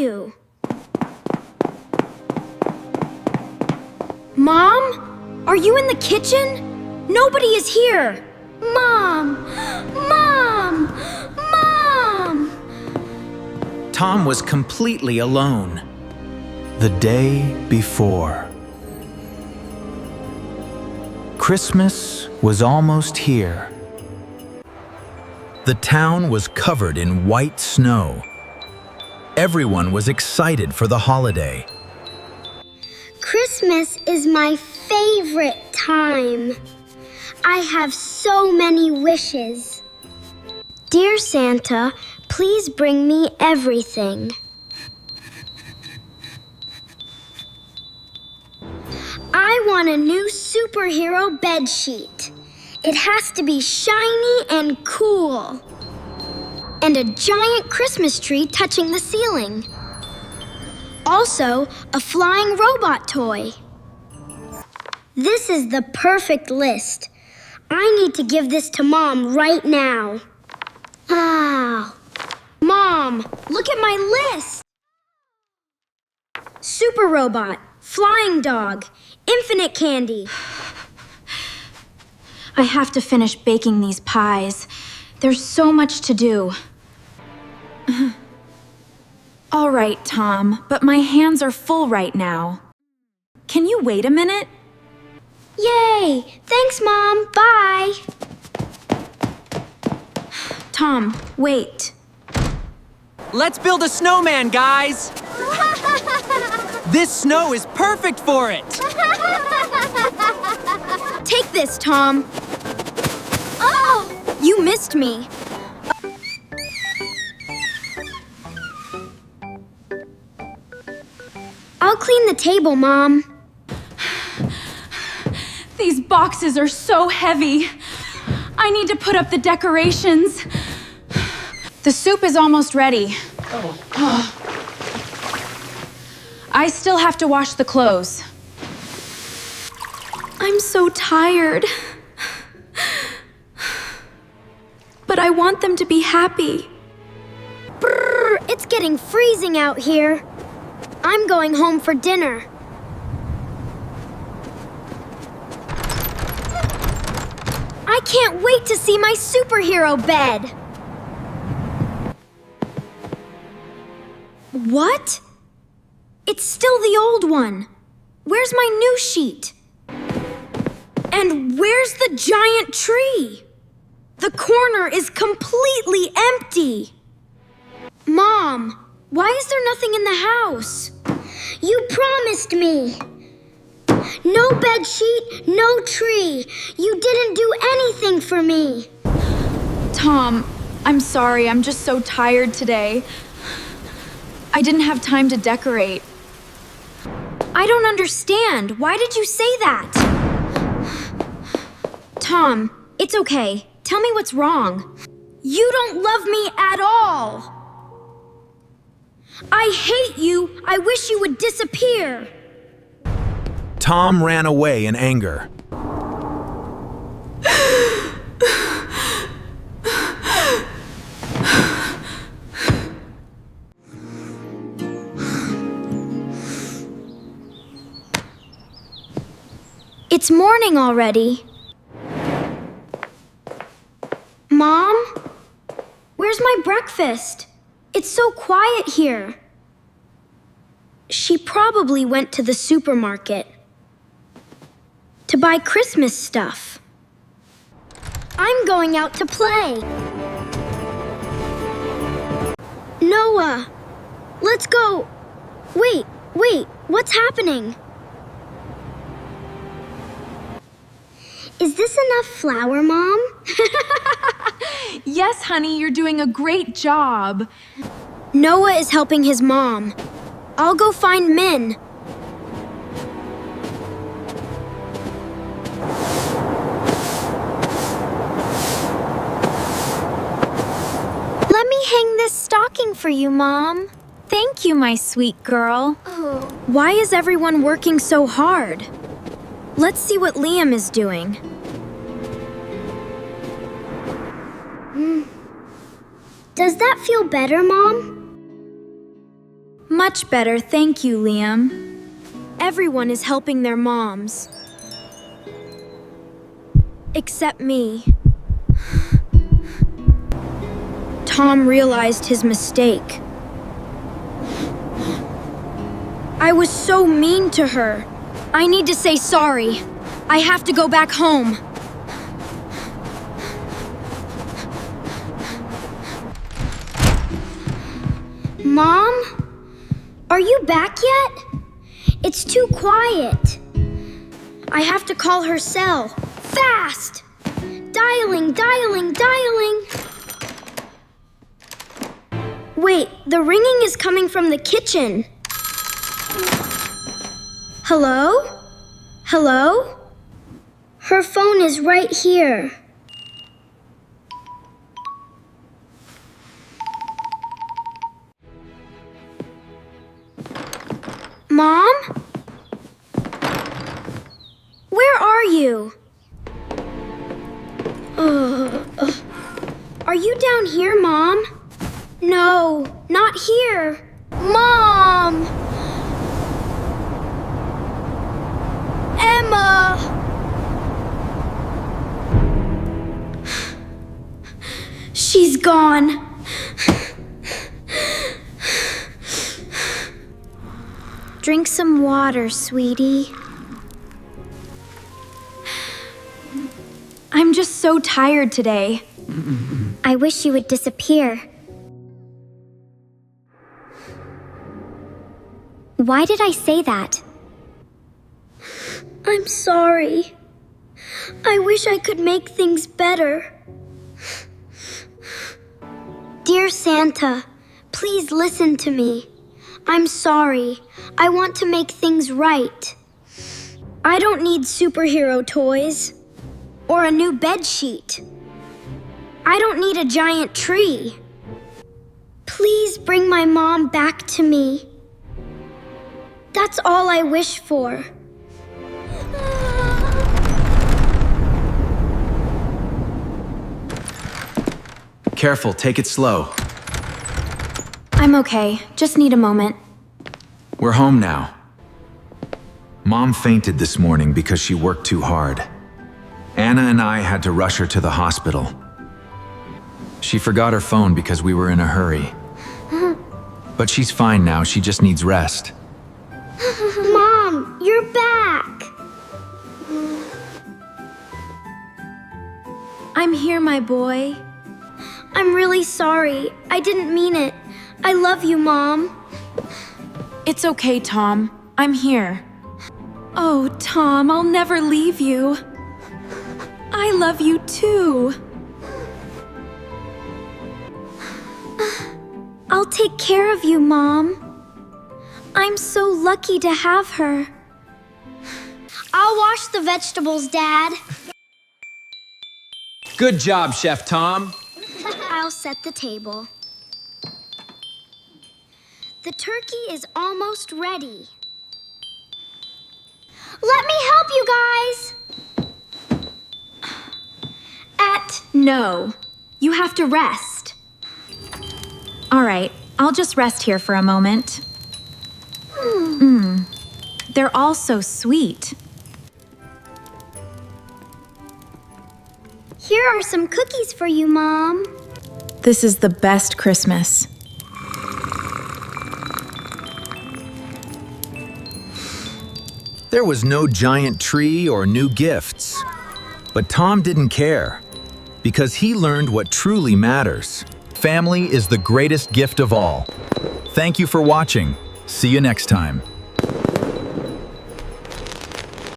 you? Mom? Are you in the kitchen? Nobody is here. Mom! Mom! Mom! Tom was completely alone. The day before. Christmas was almost here. The town was covered in white snow. Everyone was excited for the holiday. Christmas is my favorite time. I have so many wishes. Dear Santa, please bring me everything. I want a new superhero bedsheet. It has to be shiny and cool. And a giant Christmas tree touching the ceiling. Also, a flying robot toy. This is the perfect list. I need to give this to Mom right now. Ah. Mom, look at my list. Super robot, flying dog, infinite candy. I have to finish baking these pies. There's so much to do. All right, Tom, but my hands are full right now. Can you wait a minute? Yay! Thanks, Mom. Bye. Tom, wait. Let's build a snowman, guys! This snow is perfect for it! Take this, Tom. Oh! You missed me. I'll clean the table, Mom. These boxes are so heavy. I need to put up the decorations. The soup is almost ready. I still have to wash the clothes. I'm so tired. But I want them to be happy. Brrr, it's getting freezing out here. I'm going home for dinner. I can't wait to see my superhero bed. What? It's still the old one. Where's my new sheet? And where's the giant tree? The corner is completely empty. Mom, why is there nothing in the house? You promised me. No bed sheet, no tree. You didn't do anything for me. Tom, I'm sorry. I'm just so tired today. I didn't have time to decorate. I don't understand. Why did you say that? Tom, it's okay. Tell me what's wrong. You don't love me at all. I hate you. I wish you would disappear. Tom ran away in anger. It's morning already. Mom? Where's my breakfast? It's so quiet here. She probably went to the supermarket to buy Christmas stuff. I'm going out to play. Noah, let's go. Wait, what's happening? Is this enough flour, Mom? Yes, honey, you're doing a great job. Noah is helping his mom. I'll go find Min. Let me hang this stocking for you, Mom. Thank you, my sweet girl. Oh. Why is everyone working so hard? Let's see what Liam is doing. Does that feel better, Mom? Much better, thank you, Liam. Everyone is helping their moms. Except me. Tom realized his mistake. I was so mean to her. I need to say sorry. I have to go back home. Mom? Are you back yet? It's too quiet. I have to call her cell. Fast! Dialing. Wait, the ringing is coming from the kitchen. Hello? Hello? Her phone is right here. Mom? Where are you? Are you down here, Mom? No, not here. Mom! Emma! She's gone. Drink some water, sweetie. I'm just so tired today. I wish you would disappear. Why did I say that? I'm sorry. I wish I could make things better. Dear Santa, please listen to me. I'm sorry. I want to make things right. I don't need superhero toys or a new bed sheet. I don't need a giant tree. Please bring my mom back to me. That's all I wish for. Careful, take it slow. I'm okay. Just need a moment. We're home now. Mom fainted this morning because she worked too hard. Anna and I had to rush her to the hospital. She forgot her phone because we were in a hurry. But she's fine now, she just needs rest. Mom, you're back. I'm here, my boy. I'm really sorry. I didn't mean it. I love you, Mom. It's okay, Tom. I'm here. Oh, Tom, I'll never leave you. I love you too. I'll take care of you, Mom. I'm so lucky to have her. I'll wash the vegetables, Dad. Good job, Chef Tom. I'll set the table. The turkey is almost ready. Let me help you guys! No. You have to rest. All right, I'll just rest here for a moment. They're all so sweet. Here are some cookies for you, Mom. This is the best Christmas. There was no giant tree or new gifts. But Tom didn't care, because he learned what truly matters. Family is the greatest gift of all. Thank you for watching. See you next time.